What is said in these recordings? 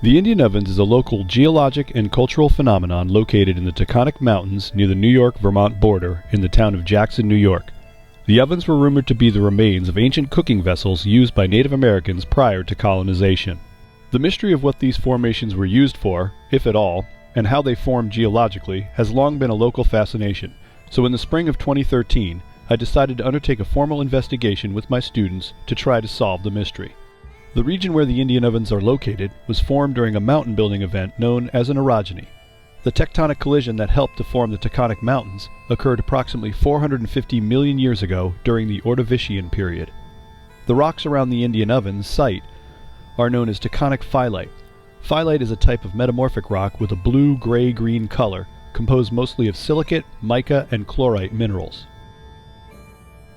The Indian Ovens is a local geologic and cultural phenomenon located in the Taconic Mountains near the New York-Vermont border in the town of Jackson, New York. The ovens were rumored to be the remains of ancient cooking vessels used by Native Americans prior to colonization. The mystery of what these formations were used for, if at all, and how they formed geologically has long been a local fascination, so in the spring of 2013, I decided to undertake a formal investigation with my students to try to solve the mystery. The region where the Indian Ovens are located was formed during a mountain building event known as an orogeny. The tectonic collision that helped to form the Taconic Mountains occurred approximately 450 million years ago during the Ordovician period. The rocks around the Indian Ovens site are known as taconic phyllite. Phyllite is a type of metamorphic rock with a blue, gray-green color, composed mostly of silicate, mica, and chlorite minerals.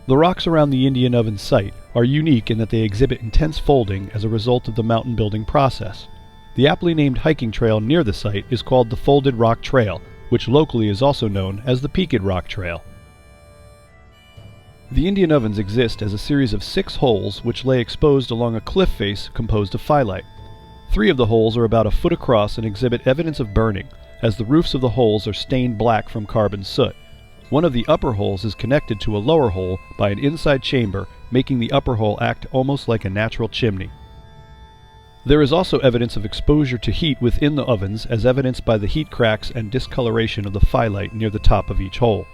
The rocks around the Indian Ovens site are unique in that they exhibit intense folding as a result of the mountain building process. The aptly named hiking trail near the site is called the Folded Rock Trail, which locally is also known as the Peaked Rock Trail. The Indian Ovens exist as a series of 6 holes which lay exposed along a cliff face composed of phyllite. 3 of the holes are about a foot across and exhibit evidence of burning, as the roofs of the holes are stained black from carbon soot. One of the upper holes is connected to a lower hole by an inside chamber, making the upper hole act almost like a natural chimney. There is also evidence of exposure to heat within the ovens, as evidenced by the heat cracks and discoloration of the phyllite near the top of each hole.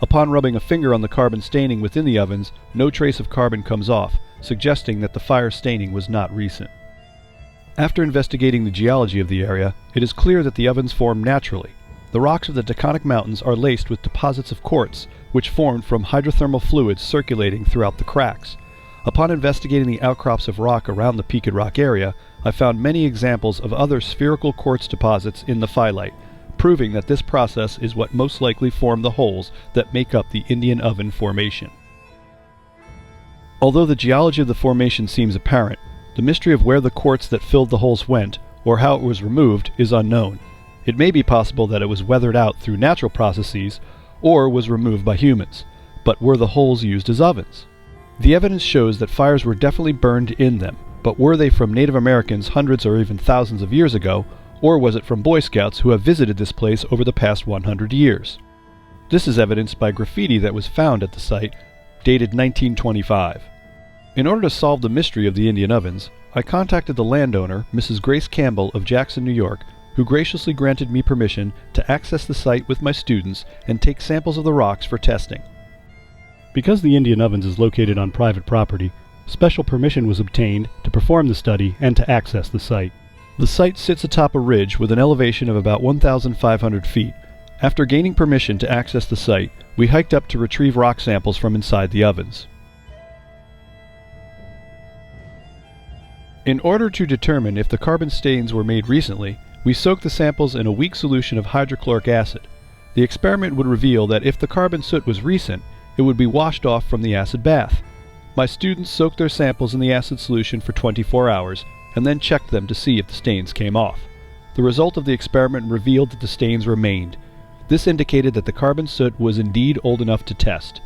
Upon rubbing a finger on the carbon staining within the ovens, no trace of carbon comes off, suggesting that the fire staining was not recent. After investigating the geology of the area, it is clear that the ovens formed naturally. The rocks of the Taconic Mountains are laced with deposits of quartz, which formed from hydrothermal fluids circulating throughout the cracks. Upon investigating the outcrops of rock around the Peaked Rock area, I found many examples of other spherical quartz deposits in the phyllite, proving that this process is what most likely formed the holes that make up the Indian Oven formation. Although the geology of the formation seems apparent, the mystery of where the quartz that filled the holes went, or how it was removed, is unknown. It may be possible that it was weathered out through natural processes, or was removed by humans. But were the holes used as ovens? The evidence shows that fires were definitely burned in them, but were they from Native Americans hundreds or even thousands of years ago, or was it from Boy Scouts who have visited this place over the past 100 years? This is evidenced by graffiti that was found at the site, dated 1925. In order to solve the mystery of the Indian Ovens, I contacted the landowner, Mrs. Grace Campbell of Jackson, New York, who graciously granted me permission to access the site with my students and take samples of the rocks for testing. Because the Indian Ovens is located on private property, special permission was obtained to perform the study and to access the site. The site sits atop a ridge with an elevation of about 1,500 feet. After gaining permission to access the site, we hiked up to retrieve rock samples from inside the ovens. In order to determine if the carbon stains were made recently, we soaked the samples in a weak solution of hydrochloric acid. The experiment would reveal that if the carbon soot was recent, it would be washed off from the acid bath. My students soaked their samples in the acid solution for 24 hours, and then checked them to see if the stains came off. The result of the experiment revealed that the stains remained. This indicated that the carbon soot was indeed old enough to test.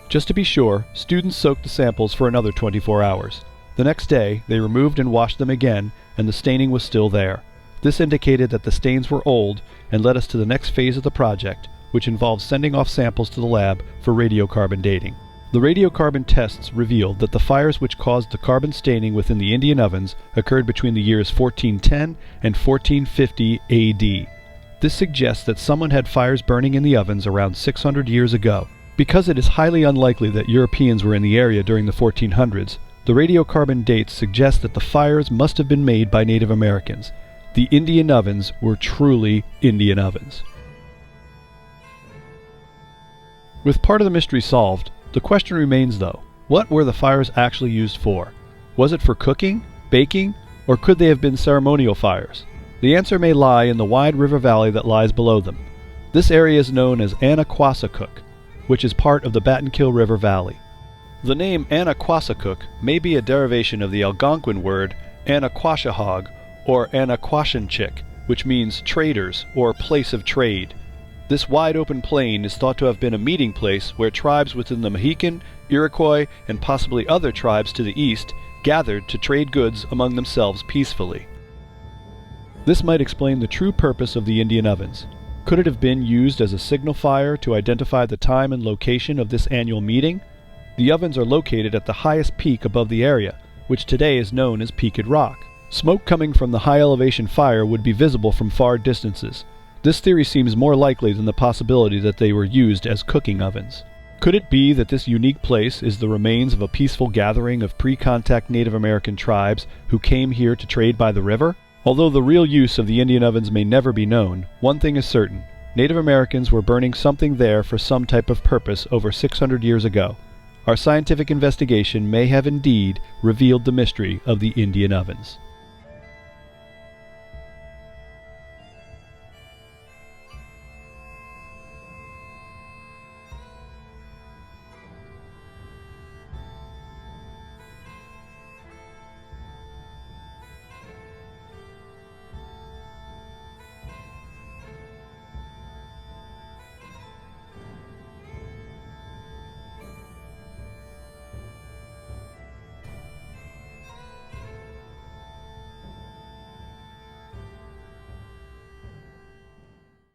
Just to be sure, students soaked the samples for another 24 hours. The next day, they removed and washed them again, and the staining was still there. This indicated that the stains were old and led us to the next phase of the project, which involved sending off samples to the lab for radiocarbon dating. The radiocarbon tests revealed that the fires which caused the carbon staining within the Indian Ovens occurred between the years 1410 and 1450 AD. This suggests that someone had fires burning in the ovens around 600 years ago. Because it is highly unlikely that Europeans were in the area during the 1400s, the radiocarbon dates suggest that the fires must have been made by Native Americans. The Indian Ovens were truly Indian Ovens. With part of the mystery solved, the question remains though, what were the fires actually used for? Was it for cooking, baking, or could they have been ceremonial fires? The answer may lie in the wide river valley that lies below them. This area is known as Anaquasacook, which is part of the Battenkill River Valley. The name Anaquasacook may be a derivation of the Algonquin word Anaquashahog or Anaquashanchick, which means traders or place of trade. This wide open plain is thought to have been a meeting place where tribes within the Mahican, Iroquois, and possibly other tribes to the east gathered to trade goods among themselves peacefully. This might explain the true purpose of the Indian ovens. Could it have been used as a signal fire to identify the time and location of this annual meeting? The ovens are located at the highest peak above the area, which today is known as Peaked Rock. Smoke coming from the high elevation fire would be visible from far distances. This theory seems more likely than the possibility that they were used as cooking ovens. Could it be that this unique place is the remains of a peaceful gathering of pre-contact Native American tribes who came here to trade by the river? Although the real use of the Indian ovens may never be known, one thing is certain: Native Americans were burning something there for some type of purpose over 600 years ago. Our scientific investigation may have indeed revealed the mystery of the Indian ovens.